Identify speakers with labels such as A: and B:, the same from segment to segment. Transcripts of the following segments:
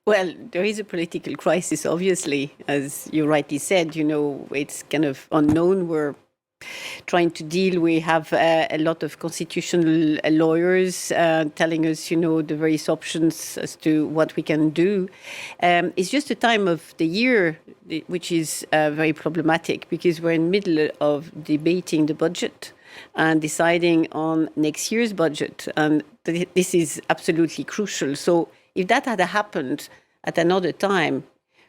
A: Well, there is a political crisis, obviously, as you rightly said. It's kind of unknown. We're trying to deal. We have a lot of constitutional lawyers telling us, the various options as to what we can do. It's just a time of the year which is very problematic because we're in the middle of debating the budget and deciding on next year's budget. And this is absolutely crucial. So if that had happened at another time,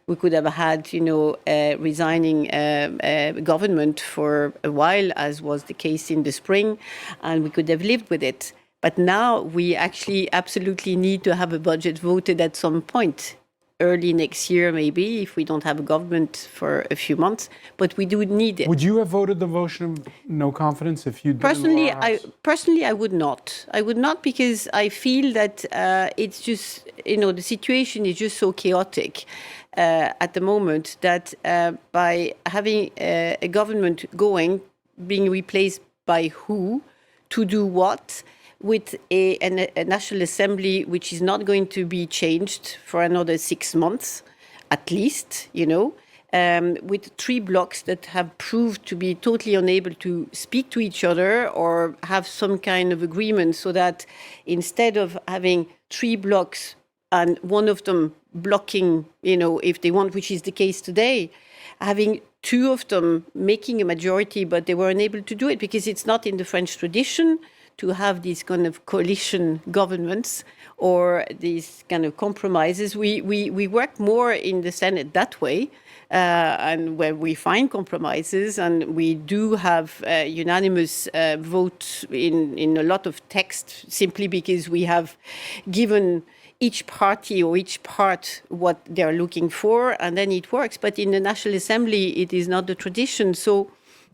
A: we could have had, a resigning government for a while, as was the case in the spring, and we could have lived with it. But now we actually absolutely need to have a budget voted at some point, early next year maybe, if we don't have a government for a few months. But we do need it.
B: Would you have voted the motion of no confidence if you'd been
A: Personally,
B: in the lower house?
A: Personally, I would not. I would not because I feel that it's just, the situation is just so chaotic. At the moment that by having a government being replaced by who, to do what, with a National Assembly which is not going to be changed for another 6 months, at least, with 3 blocs that have proved to be totally unable to speak to each other or have some kind of agreement, so that instead of having 3 blocs and one of them blocking, if they want, which is the case today, having 2 of them making a majority, but they were unable to do it because it's not in the French tradition to have these kind of coalition governments or these kind of compromises. We work more in the Senate that way, and where we find compromises, and we do have unanimous vote in a lot of text, simply because we have given each party or each part what they're looking for, and then it works. But in the National Assembly, it is not the tradition. So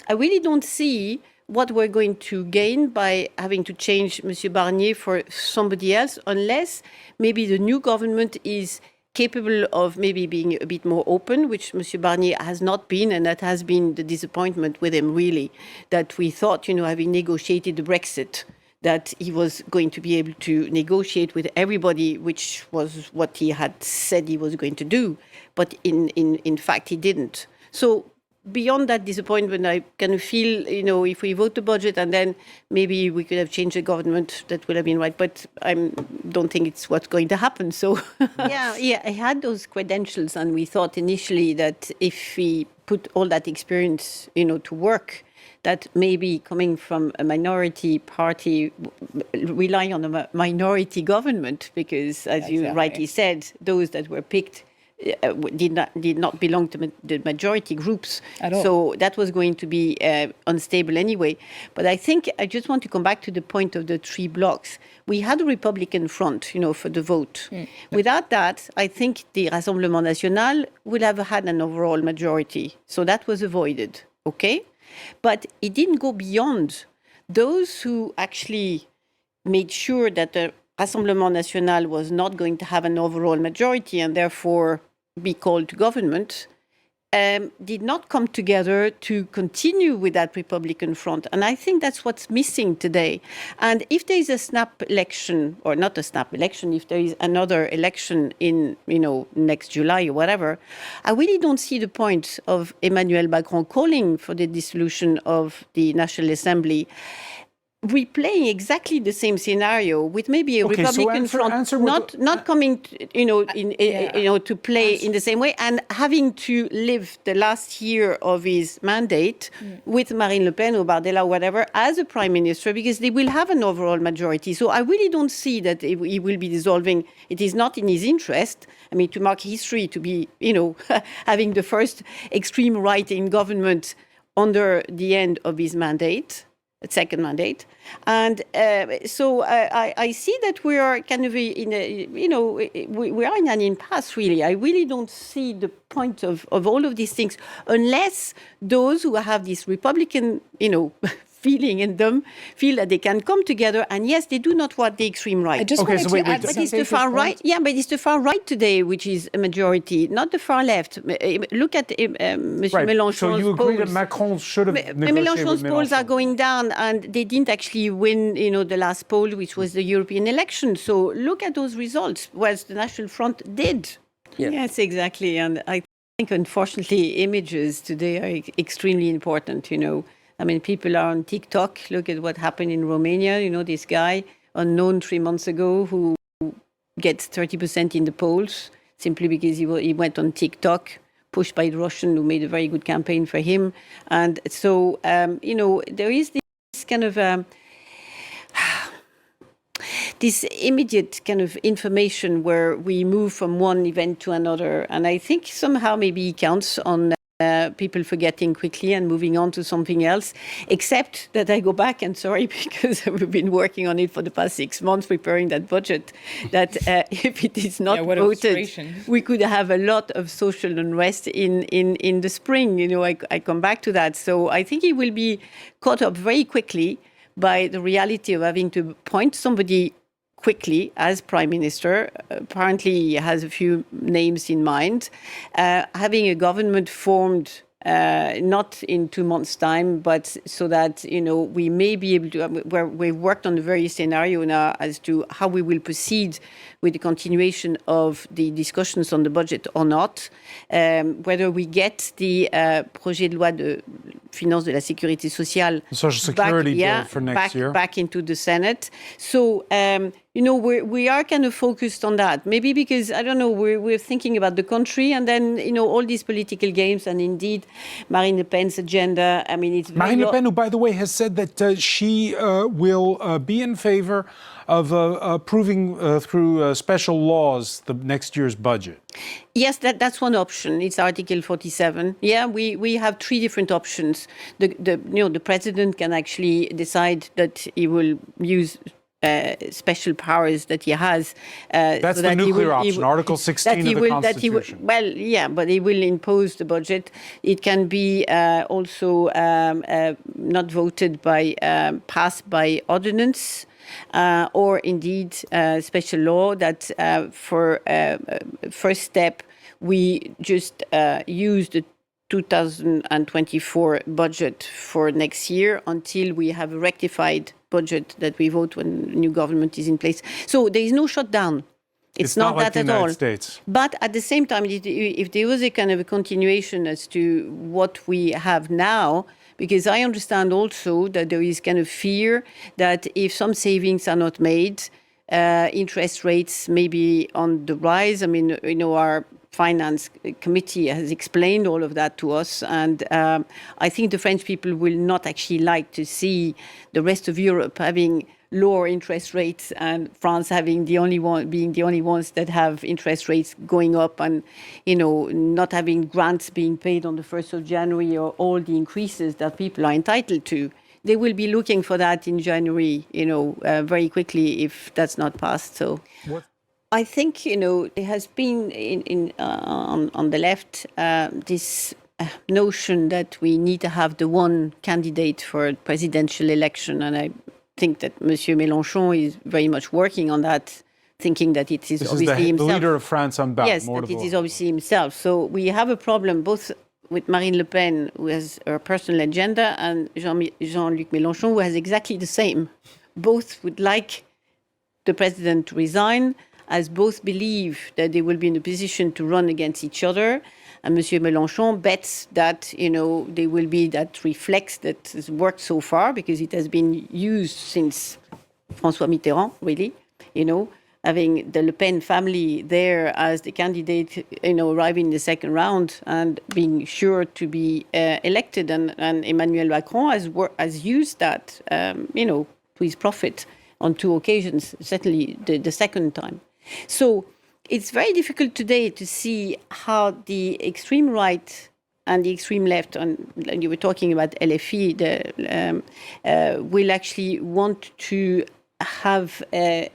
A: I really don't see what we're going to gain by having to change Monsieur Barnier for somebody else, unless maybe the new government is capable of maybe being a bit more open, which Monsieur Barnier has not been, and that has been the disappointment with him, really, that we thought, having negotiated the Brexit, that he was going to be able to negotiate with everybody, which was what he had said he was going to do. But in fact, he didn't. So beyond that disappointment, I kind of feel, if we vote the budget and then maybe we could have changed the government, that would have been right. But I don't think it's what's going to happen. So yeah, I had those credentials, and we thought initially that if we put all that experience, to work, that maybe coming from a minority party, relying on a minority government, because as you rightly said, those that were picked did not belong to the majority groups. So that was going to be unstable anyway. But I think I just want to come back to the point of the 3 blocs. We had a Republican front, for the vote. Without that, I think the Rassemblement National would have had an overall majority. So that was avoided, okay? But it didn't go beyond those who actually made sure that the Rassemblement National was not going to have an overall majority and therefore be called to government, did not come together to continue with that Republican front. And I think that's what's missing today. And if there is a snap election, or not a snap election, if there is another election in, next July or whatever, I really don't see the point of Emmanuel Macron calling for the dissolution of the National Assembly, replaying exactly the same scenario with maybe a Republican front not coming to play in the same way, and having to live the last year of his mandate with Marine Le Pen or Bardella or whatever as a prime minister, because they will have an overall majority. So I really don't see that he will be dissolving. It is not in his interest. I mean, to mark history, to be having the first extreme right in government under the end of his mandate, second mandate. And so I see that we are kind of in a, we are in an impasse, really. I really don't see the point of all of these things, unless those who have this Republican, feeling in them feel that they can come together. And yes, they do not want the extreme right.
C: I just wanted to add,
A: but it's the far right. Yeah, but it's the far right today, which is a majority, not the far left. Look at Monsieur Mélenchon's
B: So you agree
A: polls.
B: that Macron should have negotiated
A: Mélenchon's
B: with
A: polls
B: Mélenchon?
A: are going down, and they didn't actually win, the last poll, which was the European election. So look at those results, whereas the National Front did.
C: Yeah.
A: Yes, exactly. And I think, unfortunately, images today are extremely important, I mean, people are on TikTok. Look at what happened in Romania. This guy, unknown 3 months ago, who gets 30% in the polls simply because he went on TikTok, pushed by the Russian, who made a very good campaign for him. And so, there is this kind of this immediate kind of information where we move from one event to another. And I think somehow maybe it counts on people forgetting quickly and moving on to something else, except that I go back, and sorry, because we've been working on it for the past 6 months, preparing that budget, that if it is not voted, we could have a lot of social unrest in the spring. I come back to that. So I think it will be caught up very quickly by the reality of having to appoint somebody quickly as prime minister. Apparently he has a few names in mind. Having a government formed not in 2 months' time, but so that, we may be able to, we've worked on the very scenario now as to how we will proceed with the continuation of the discussions on the budget or not, whether we get the projet de loi de finances de la sécurité sociale
B: Social Security bill for next year
A: back into the Senate. So, we are kind of focused on that. Maybe because, I don't know, we're thinking about the country and then, all these political games, and indeed Marine Le Pen's agenda. I mean, it's
B: Marine Le Pen, who, by the way, has said that she will be in favor of approving through special laws the next year's budget.
A: Yes, that's one option. It's Article 47. Yeah, we have 3 different options. The president can actually decide that he will use special powers that he has.
B: That's
A: so
B: the
A: that
B: nuclear option, Article 16 of the Constitution.
A: But he will impose the budget. It can be also not voted by, passed by ordinance. Or indeed special law that for first step, we just use the 2024 budget for next year until we have a rectified budget that we vote when the new government is in place. So there is no shutdown. It's not
B: like
A: that
B: the
A: at all.
B: United States.
A: But at the same time, if there was a kind of a continuation as to what we have now, because I understand also that there is kind of fear that if some savings are not made, interest rates may be on the rise. I mean, our finance committee has explained all of that to us. And I think the French people will not actually like to see the rest of Europe having lower interest rates and France having being the only ones that have interest rates going up and, not having grants being paid on the 1st of January or all the increases that people are entitled to. They will be looking for that in January, very quickly if that's not passed. So I think, there has been on the left this notion that we need to have the one candidate for a presidential election. And I think that Monsieur Mélenchon is very much working on that, thinking that it is obviously himself.
B: The leader of France unbound.
A: Yes, that it is obviously himself. So we have a problem both with Marine Le Pen, who has her personal agenda, and Jean-Luc Mélenchon, who has exactly the same. Both would like the president to resign, as both believe that they will be in a position to run against each other. And Monsieur Mélenchon bets that, there will be that reflex that has worked so far, because it has been used since François Mitterrand, really, having the Le Pen family there as the candidate, arriving in the second round and being sure to be elected. And Emmanuel Macron has used that, to his profit on 2 occasions, certainly the second time. So it's very difficult today to see how the extreme right and the extreme left, and you were talking about LFI, will actually want to have a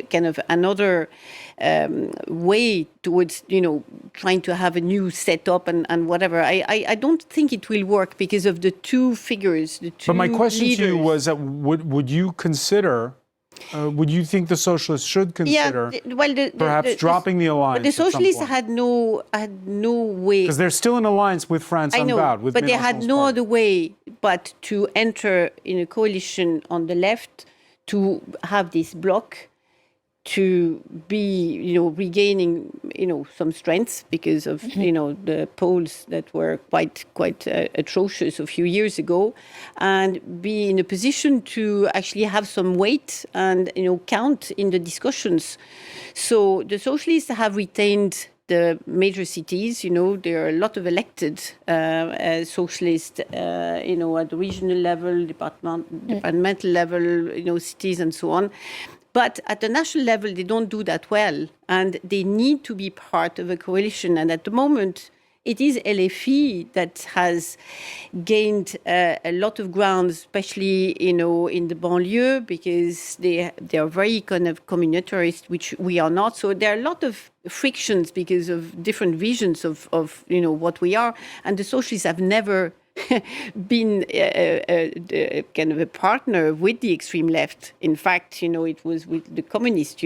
A: kind of another way towards, trying to have a new setup and whatever. I don't think it will work because of the 2 figures, the 2
B: But my question
A: leaders.
B: to you was that would you consider... would you think the socialists should consider perhaps dropping the alliance?
A: But the socialists had no way.
B: Because they're still in alliance with France unbound. With
A: but they had no
B: party.
A: other way but to enter in a coalition on the left to have this bloc to be, regaining, some strength because of, the polls that were quite atrocious a few years ago, and be in a position to actually have some weight and, count in the discussions. So the socialists have retained the major cities. There are a lot of elected socialists, at the regional level, departmental level, cities and so on. But at the national level, they don't do that well, and they need to be part of a coalition. And at the moment, it is LFI that has gained a lot of ground, especially, in the banlieue, because they are very kind of communitarist, which we are not. So there are a lot of frictions because of different visions of what we are. And the socialists have never been a kind of a partner with the extreme left. In fact, it was with the communists,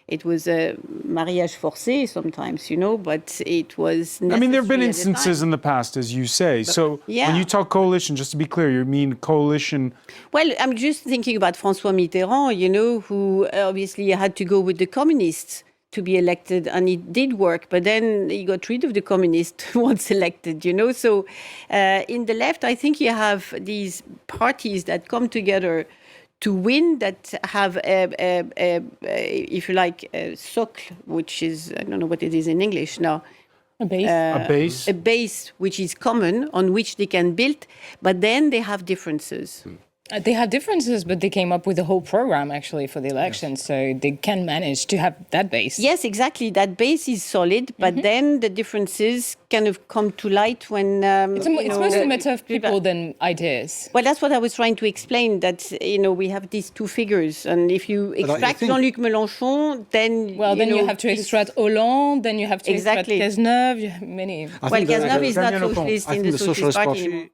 A: it was a mariage forcé sometimes, but it was necessary.
B: I mean, there have been instances in the past, as you say. So when you talk coalition, just to be clear, you mean coalition?
A: Well, I'm just thinking about François Mitterrand, who obviously had to go with the communists to be elected, and it did work, but then he got rid of the communists once elected, So in the left, I think you have these parties that come together to win, that have, if you like, a socle, which is, I don't know what it is in English now.
C: A base.
B: A base.
A: A base which is common, on which they can build, but then they have differences.
C: They have differences, but they came up with a whole program actually for the election, so they can manage to have that base.
A: Yes, exactly. That base is solid, but then the differences kind of come to light when...
C: it's mostly a matter of people than ideas.
A: Well, that's what I was trying to explain, that, we have these two figures, and if you extract Jean-Luc Mélenchon, then...
C: Well, then you have to extract Hollande, then you have to extract Cazeneuve, you have many...
A: Well, Cazeneuve is not socialist in the Socialist Party.